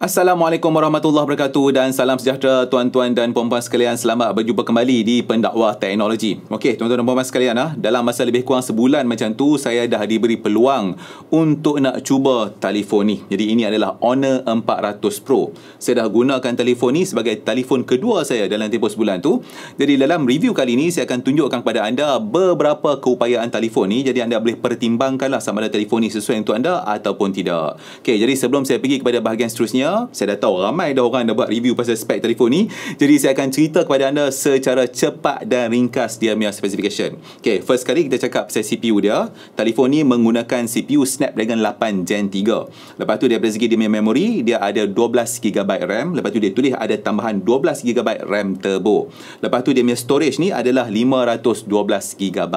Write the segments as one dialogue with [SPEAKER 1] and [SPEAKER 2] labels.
[SPEAKER 1] Assalamualaikum warahmatullahi wabarakatuh dan salam sejahtera tuan-tuan dan puan-puan sekalian. Selamat berjumpa kembali di Pendakwah Teknologi. Okey, tuan-tuan dan puan-puan sekalian, dalam masa lebih kurang sebulan macam tu saya dah diberi peluang untuk nak cuba telefon ni. Jadi ini adalah Honor 400 Pro. Saya dah gunakan telefon ni sebagai telefon kedua saya dalam tempoh sebulan tu. Jadi dalam review kali ni saya akan tunjukkan kepada anda beberapa keupayaan telefon ni. Jadi anda boleh pertimbangkanlah sama ada telefon ni sesuai untuk anda ataupun tidak. Okey, jadi sebelum saya pergi kepada bahagian seterusnya, saya dah tahu ramai dah orang dah buat review pasal spek telefon ni. Jadi saya akan cerita kepada anda secara cepat dan ringkas dia punya specification. Okay, first kali kita cakap pasal CPU dia. Telefon ni menggunakan CPU Snapdragon 8 Gen 3. Lepas tu dari segi dia punya memori, dia ada 12GB RAM. Lepas tu dia tulis ada tambahan 12GB RAM turbo. Lepas tu dia punya storage ni adalah 512GB.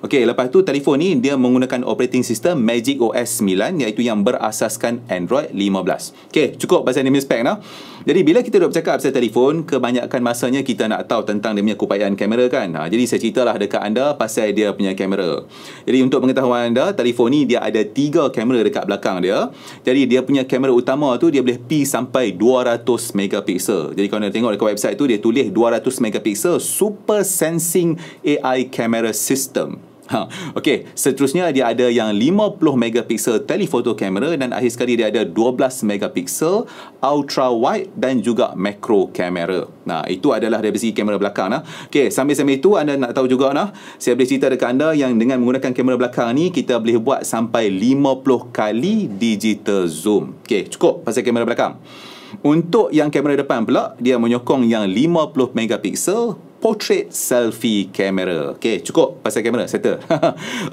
[SPEAKER 1] Okay, lepas tu telefon ni dia menggunakan operating system Magic OS 9, iaitu yang berasaskan Android 15. Okay, cukup pasal dia punya spek nah. Jadi bila kita duk bercakap pasal telefon, kebanyakan masanya kita nak tahu tentang dia punya keupayaan kamera kan. Jadi saya ceritalah dekat anda pasal dia punya kamera. Jadi untuk pengetahuan anda, telefon ni dia ada 3 kamera dekat belakang dia. Jadi dia punya kamera utama tu dia boleh pi sampai 200 megapiksel. Jadi kalau anda tengok dekat website tu dia tulis 200 megapiksel Super Sensing AI Camera System. Okey, seterusnya dia ada yang 50 megapiksel telephoto kamera dan akhir sekali dia ada 12 megapiksel ultra wide dan juga macro kamera. Nah, itu adalah dari segi kamera belakang nah. Okey, sambil-sambil itu anda nak tahu juga nah, saya boleh cerita dekat anda yang dengan menggunakan kamera belakang ni kita boleh buat sampai 50 kali digital zoom. Okey, cukup pasal kamera belakang. Untuk yang kamera depan pula, dia menyokong yang 50 megapiksel portrait selfie kamera. Okey, cukup pasal kamera, settle.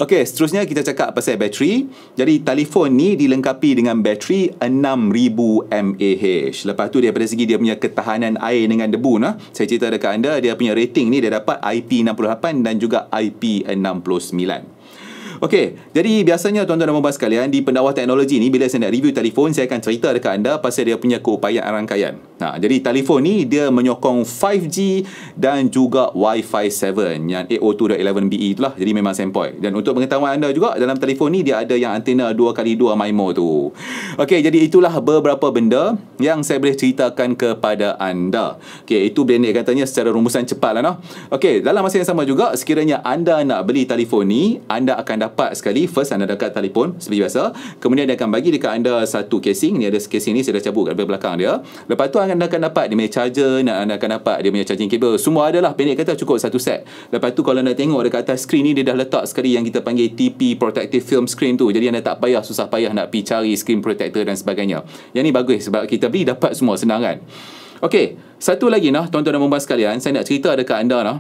[SPEAKER 1] Okey, seterusnya kita cakap pasal bateri. Jadi telefon ni dilengkapi dengan bateri 6000 mAh. Lepas tu daripada segi dia punya ketahanan air dengan debu nah, saya cerita dekat anda dia punya rating ni dia dapat IP68 dan juga IP69. Okey, jadi biasanya tuan-tuan dan puan-puan sekalian di Pendakwah Teknologi ni bila saya nak review telefon, saya akan cerita dekat anda pasal dia punya keupayaan rangkaian. Nah, jadi telefon ni dia menyokong 5G dan juga Wi-Fi 7 yang 802.11be itulah. Jadi memang sempoi. Dan untuk pengetahuan anda juga, dalam telefon ni dia ada yang antena 2x2 MIMO tu. Okey, jadi itulah beberapa benda yang saya boleh ceritakan kepada anda. Okey, itu pendek katanya secara rumusan cepat lah noh. Okey, dalam masa yang sama juga, sekiranya anda nak beli telefon ni, anda akan dapat sekali, first anda dekat telefon seperti biasa, kemudian dia akan bagi dekat anda satu casing. Ni ada casing ni saya dah cabut kat belakang dia. Lepas tu anda akan dapat dia punya charger, anda akan dapat dia punya charging cable, semua adalah, pendek kata cukup satu set. Lepas tu kalau anda tengok dekat atas skrin ni dia dah letak sekali yang kita panggil TP Protective Film Screen tu. Jadi anda tak payah susah payah nak pergi cari screen protector dan sebagainya. Yang ni bagus sebab kita beli dapat semua, senang kan. Okey, satu lagi nah tuan-tuan dan puan-puan sekalian, saya nak cerita dekat anda nah.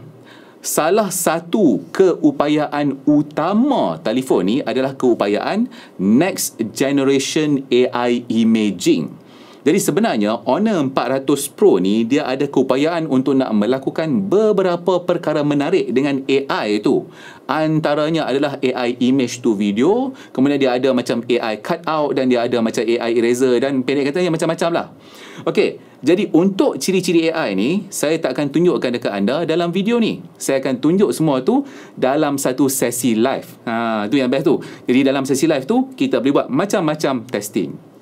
[SPEAKER 1] Salah satu keupayaan utama telefon ni adalah keupayaan Next Generation AI Imaging. Jadi sebenarnya Honor 400 Pro ni dia ada keupayaan untuk nak melakukan beberapa perkara menarik dengan AI itu. Antaranya adalah AI image to video, kemudian dia ada macam AI cutout dan dia ada macam AI eraser dan pendek katanya macam-macam lah. Okey, jadi untuk ciri-ciri AI ni saya tak akan tunjukkan dekat anda dalam video ni. Saya akan tunjuk semua tu dalam satu sesi live. Tu yang best tu. Jadi dalam sesi live tu kita boleh buat macam-macam testing.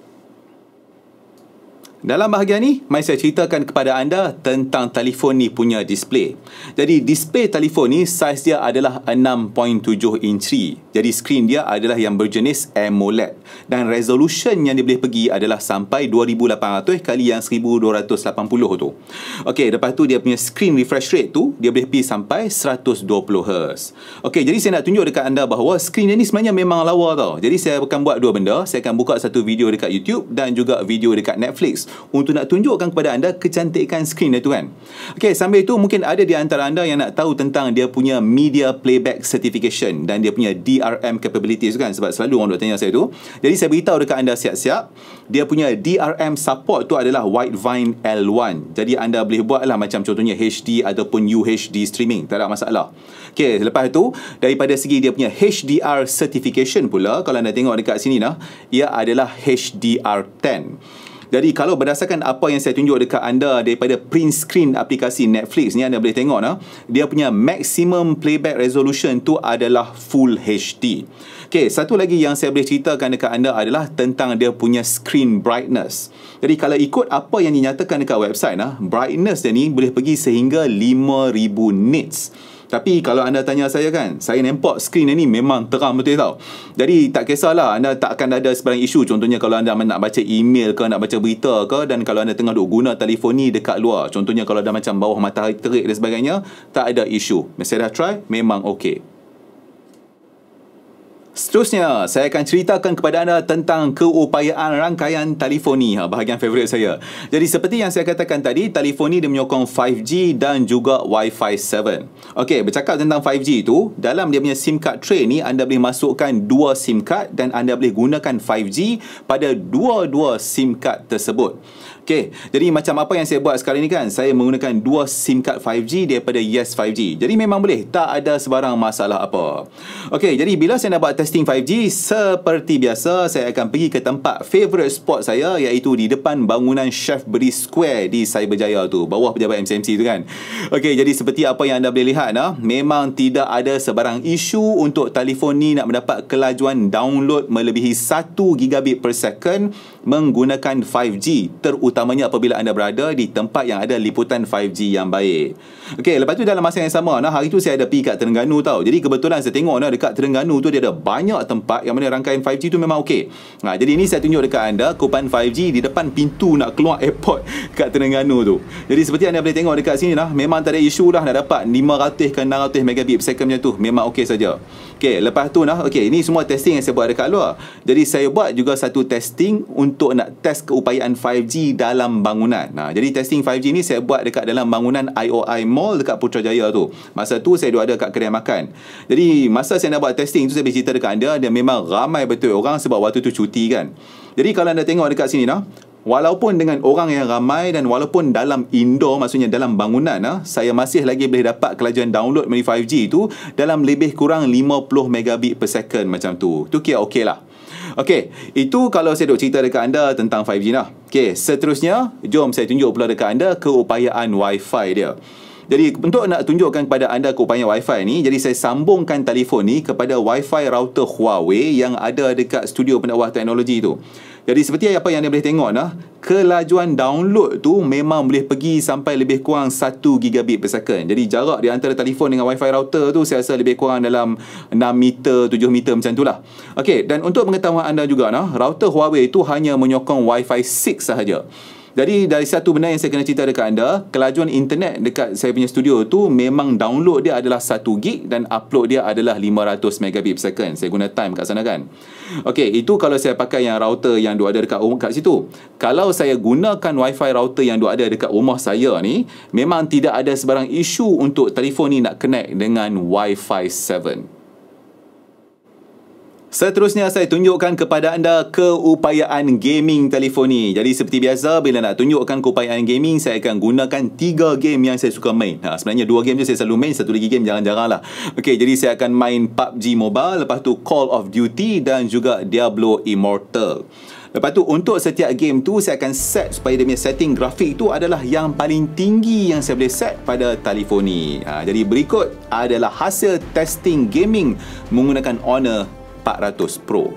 [SPEAKER 1] Dalam bahagian ni, mari saya ceritakan kepada anda tentang telefon ni punya display. Jadi display telefon ni saiz dia adalah 6.7 inci. Jadi skrin dia adalah yang berjenis AMOLED dan resolution yang dia boleh pergi adalah sampai 2800 kali yang 1280 tu. Okey, lepas tu dia punya screen refresh rate tu dia boleh pergi sampai 120Hz. Okey, jadi saya nak tunjuk dekat anda bahawa skrin ni sebenarnya memang lawa tau. Jadi saya akan buat dua benda. Saya akan buka satu video dekat YouTube dan juga video dekat Netflix untuk nak tunjukkan kepada anda kecantikan skrin dia tu kan. Okey, sambil itu mungkin ada di antara anda yang nak tahu tentang dia punya media playback certification dan dia punya DRM capabilities kan, sebab selalu orang duk tanya saya tu. Jadi saya beritahu dekat anda siap-siap, dia punya DRM support tu adalah Widevine L1. Jadi anda boleh buat lah macam contohnya HD ataupun UHD streaming, tak ada masalah. Okey, lepas tu daripada segi dia punya HDR certification pula, kalau anda tengok dekat sini nah, ia adalah HDR10. Jadi kalau berdasarkan apa yang saya tunjuk dekat anda daripada print screen aplikasi Netflix ni, anda boleh tengok dia punya maximum playback resolution tu adalah Full HD. Okey, satu lagi yang saya boleh ceritakan dekat anda adalah tentang dia punya screen brightness. Jadi kalau ikut apa yang dinyatakan dekat website, brightness dia ni boleh pergi sehingga 5000 nits. Tapi kalau anda tanya saya kan, saya nampak skrin ni memang terang betul tau. Jadi tak kisahlah, anda tak akan ada sebarang isu. Contohnya kalau anda nak baca email ke, nak baca berita ke, dan kalau anda tengah duk guna telefon ni dekat luar, contohnya kalau dah macam bawah matahari terik dan sebagainya, tak ada isu. Saya dah try, memang okey. Seterusnya, saya akan ceritakan kepada anda tentang keupayaan rangkaian telefon ni, bahagian favorit saya. Jadi seperti yang saya katakan tadi, telefon ni dia menyokong 5G dan juga Wi-Fi 7. Okey, bercakap tentang 5G tu, dalam dia punya SIM card tray ni, anda boleh masukkan 2 SIM card dan anda boleh gunakan 5G pada dua-dua SIM card tersebut. Okey, jadi macam apa yang saya buat sekarang ni kan, saya menggunakan 2 SIM card 5G daripada Yes 5G. Jadi memang boleh, tak ada sebarang masalah apa. Okey, jadi bila saya nak buat testing 5G, seperti biasa saya akan pergi ke tempat favorite spot saya, iaitu di depan bangunan Chef Beri Square di Cyberjaya tu, bawah pejabat MCMC tu kan. Okey, jadi seperti apa yang anda boleh lihat, memang tidak ada sebarang isu untuk telefon ni nak mendapat kelajuan download melebihi 1 gigabit per second menggunakan 5G, terutamanya apabila anda berada di tempat yang ada liputan 5G yang baik. Okey, lepas tu dalam masa yang sama, hari tu saya ada pergi kat Terengganu tau. Jadi kebetulan saya tengok dekat Terengganu tu dia ada banyak tempat yang mana rangkaian 5G tu memang okey. Jadi ini saya tunjuk dekat anda keupayaan 5G di depan pintu nak keluar airport kat Terengganu tu. Jadi seperti anda boleh tengok dekat sini memang tak ada isu dah nak dapat 500 ke 600 megabit per second macam tu. Memang okey saja. Okey, lepas tu okey, ini semua testing yang saya buat dekat luar. Jadi saya buat juga satu testing untuk nak test keupayaan 5G dalam bangunan. Jadi testing 5G ni saya buat dekat dalam bangunan IOI Mall dekat Putrajaya tu. Masa tu saya duduk ada kat kedai makan. Jadi masa saya nak buat testing tu, saya boleh cerita dekat anda, dia memang ramai betul orang sebab waktu tu cuti kan. Jadi kalau anda tengok dekat sini walaupun dengan orang yang ramai dan walaupun dalam indoor, maksudnya dalam bangunan, saya masih lagi boleh dapat kelajuan download melalui 5G tu dalam lebih kurang 50 megabit per second macam tu. Tu kira okey lah. Okey, itu kalau saya duk cerita dekat anda tentang 5G Okey, seterusnya jom saya tunjuk pula dekat anda keupayaan Wi-Fi dia. Jadi untuk nak tunjukkan kepada anda keupayaan Wi-Fi ni, jadi saya sambungkan telefon ni kepada Wi-Fi router Huawei yang ada dekat studio pendakwah teknologi tu. Jadi seperti apa yang anda boleh tengok kelajuan download tu memang boleh pergi sampai lebih kurang 1 gigabit per second. Jadi jarak di antara telefon dengan Wi-Fi router tu saya rasa lebih kurang dalam 6 meter, 7 meter macam tu lah. Okey, dan untuk pengetahuan anda juga router Huawei tu hanya menyokong Wi-Fi 6 sahaja. Jadi dari satu benda yang saya kena cerita dekat anda, kelajuan internet dekat saya punya studio tu memang download dia adalah 1 gig dan upload dia adalah 500 megabit per second. Saya guna time kat sana kan. Okey, itu kalau saya pakai yang router yang ada dekat kat situ. Kalau saya gunakan Wi-Fi router yang ada dekat rumah saya ni, memang tidak ada sebarang isu untuk telefon ni nak connect dengan Wi-Fi 7. Seterusnya saya tunjukkan kepada anda keupayaan gaming telefon ni. Jadi seperti biasa, bila nak tunjukkan keupayaan gaming, saya akan gunakan 3 game yang saya suka main. Sebenarnya 2 game je saya selalu main, satu lagi game jarang-jarang lah. Okey, jadi saya akan main PUBG Mobile, lepas tu Call of Duty dan juga Diablo Immortal. Lepas tu untuk setiap game tu saya akan set supaya dia punya setting grafik tu adalah yang paling tinggi yang saya boleh set pada telefon ni. Jadi berikut adalah hasil testing gaming menggunakan Honor 400 Pro.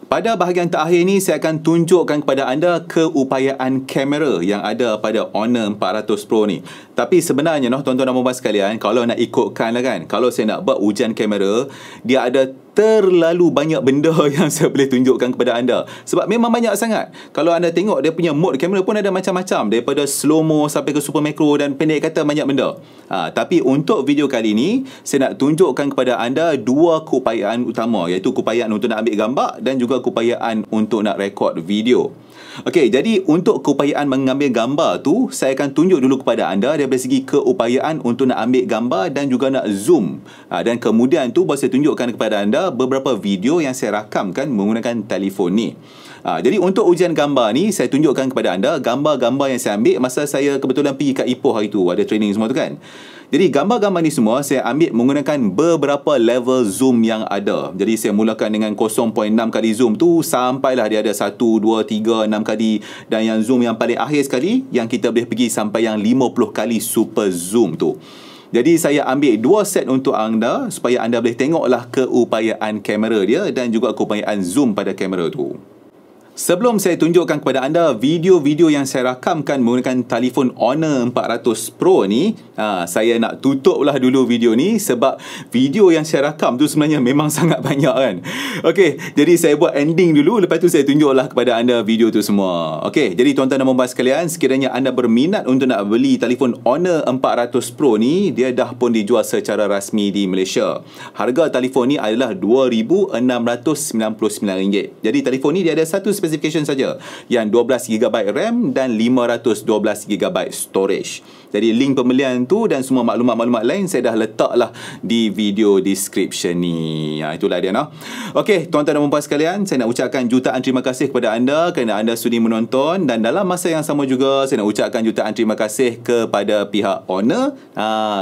[SPEAKER 1] Pada bahagian terakhir ni, saya akan tunjukkan kepada anda keupayaan kamera yang ada pada Honor 400 Pro ni. Tapi sebenarnya, tuan-tuan dan puan sekalian, kalau nak ikutkan lah kan, kalau saya nak buat ujian kamera, dia ada terlalu banyak benda yang saya boleh tunjukkan kepada anda. Sebab memang banyak sangat. Kalau anda tengok dia punya mode kamera pun ada macam-macam. Daripada slow-mo sampai ke super macro dan pendek kata banyak benda. Tapi untuk video kali ni, saya nak tunjukkan kepada anda dua keupayaan utama. Iaitu keupayaan untuk nak ambil gambar dan juga keupayaan untuk nak rekod video. Okey, jadi untuk keupayaan mengambil gambar tu, saya akan tunjuk dulu kepada anda daripada segi keupayaan untuk nak ambil gambar dan juga nak zoom. Dan kemudian tu baru saya tunjukkan kepada anda beberapa video yang saya rakamkan menggunakan telefon ni. Jadi untuk ujian gambar ni, saya tunjukkan kepada anda gambar-gambar yang saya ambil masa saya kebetulan pergi kat Ipoh hari tu, ada training semua tu kan. Jadi gambar-gambar ni semua saya ambil menggunakan beberapa level zoom yang ada. Jadi saya mulakan dengan 0.6 kali zoom tu sampailah dia ada 1, 2, 3, 6 kali. Dan yang zoom yang paling akhir sekali, yang kita boleh pergi sampai yang 50 kali super zoom tu. Jadi saya ambil dua set untuk anda supaya anda boleh tengoklah keupayaan kamera dia dan juga keupayaan zoom pada kamera tu. Sebelum saya tunjukkan kepada anda video-video yang saya rakamkan menggunakan telefon Honor 400 Pro ni, saya nak tutuplah dulu video ni sebab video yang saya rakam tu sebenarnya memang sangat banyak kan. Okey, jadi saya buat ending dulu, lepas tu saya tunjuklah kepada anda video tu semua. Okey, jadi tuan-tuan dan puan sekalian, sekiranya anda berminat untuk nak beli telefon Honor 400 Pro ni, dia dah pun dijual secara rasmi di Malaysia. Harga telefon ni adalah RM2,699. Jadi telefon ni dia ada satu specification saja, yang 12GB RAM dan 512GB storage. Jadi link pembelian tu dan semua maklumat-maklumat lain saya dah letaklah di video description ni. Itulah dia Okey, tuan-tuan dan puan sekalian, saya nak ucapkan jutaan terima kasih kepada anda kerana anda sudi menonton, dan dalam masa yang sama juga saya nak ucapkan jutaan terima kasih kepada pihak Honor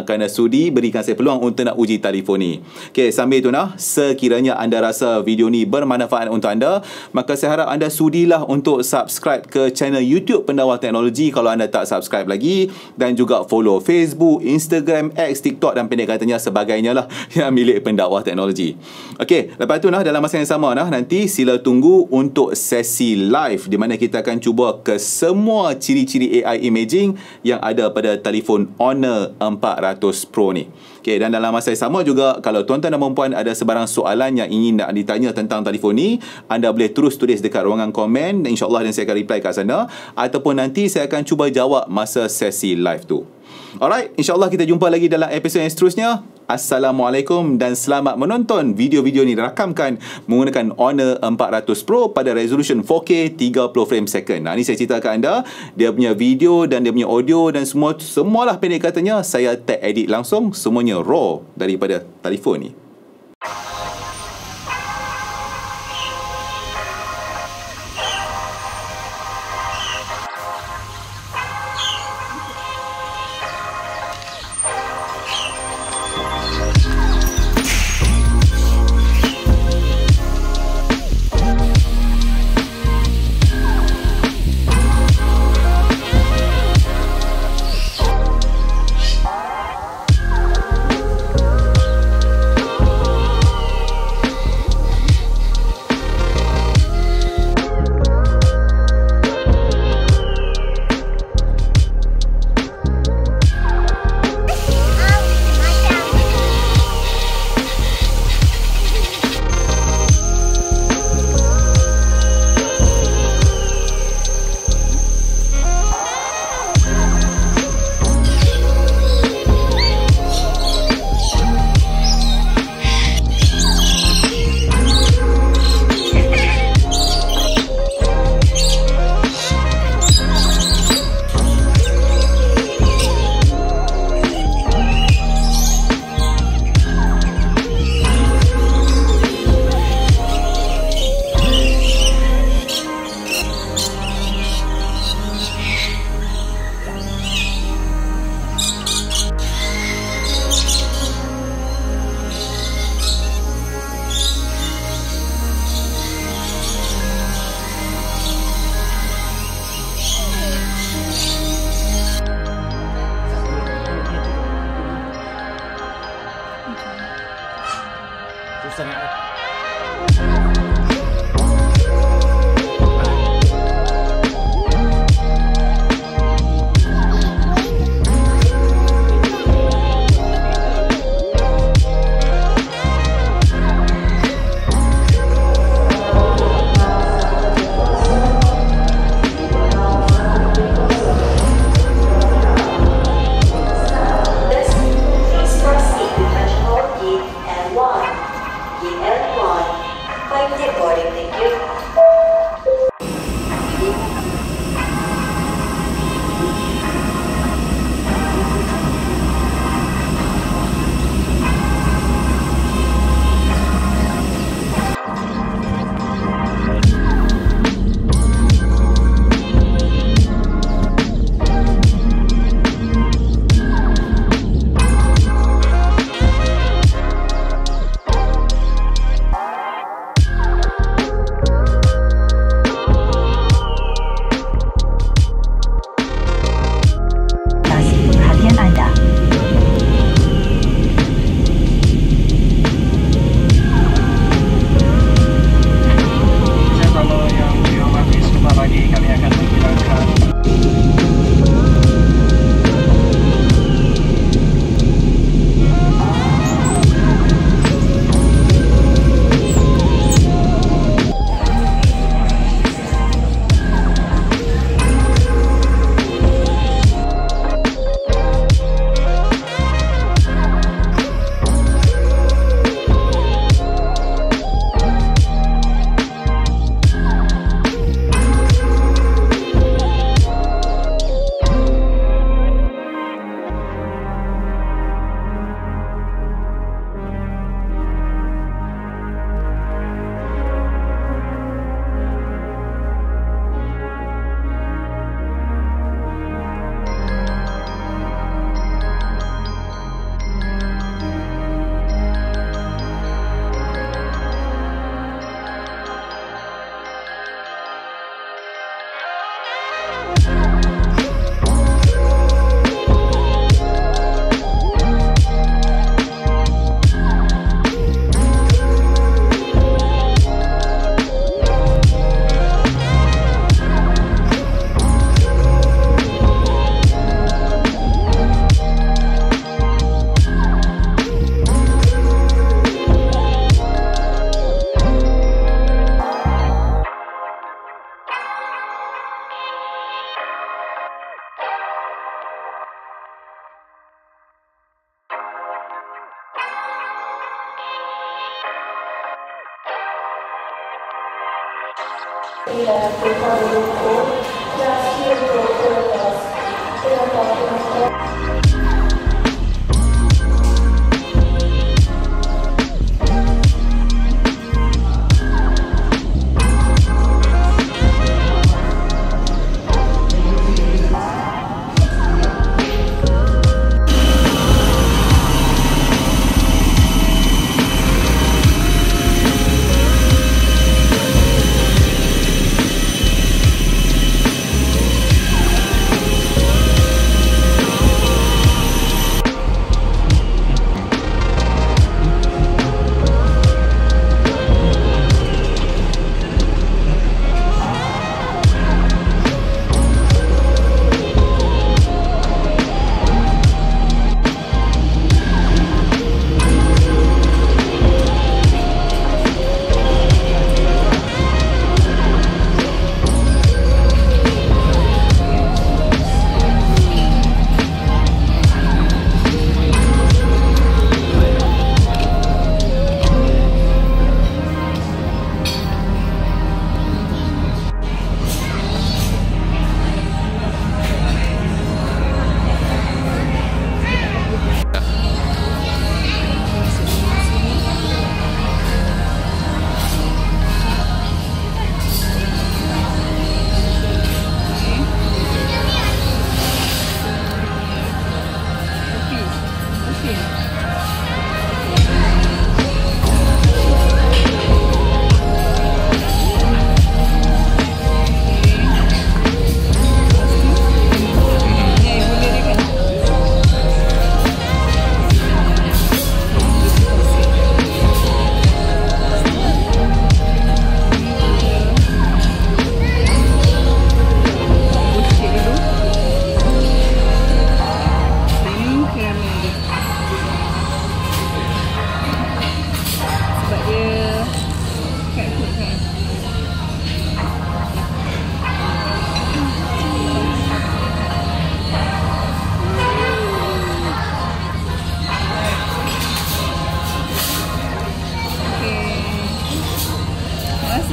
[SPEAKER 1] kerana sudi berikan saya peluang untuk nak uji telefon ni. Okey, sambil tu sekiranya anda rasa video ni bermanfaat untuk anda, maka saya harap anda sudilah untuk subscribe ke channel YouTube Pendakwah Teknologi kalau anda tak subscribe lagi, dan juga follow Facebook, Instagram, X, TikTok dan pendek katanya sebagainya lah yang milik Pendakwah Teknologi. Okey, lepas tu dalam masa yang sama nanti sila tunggu untuk sesi live di mana kita akan cuba ke semua ciri-ciri AI imaging yang ada pada telefon Honor 400 Pro ni. Okey, dan dalam masa yang sama juga, kalau tuan-tuan dan puan ada sebarang soalan yang ingin nak ditanya tentang telefon ni, anda boleh terus tulis dekat ruangan komen, insyaAllah dan saya akan reply kat sana, ataupun nanti saya akan cuba jawab masa sesi live tu. Alright, insyaAllah kita jumpa lagi dalam episod yang seterusnya. Assalamualaikum dan selamat menonton video-video ni dirakamkan menggunakan Honor 400 Pro pada resolution 4K 30 frame second. Ni saya cerita kat anda, dia punya video dan dia punya audio dan semualah pendek katanya saya tag edit langsung, semuanya raw daripada telefon ni.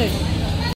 [SPEAKER 2] Masuk.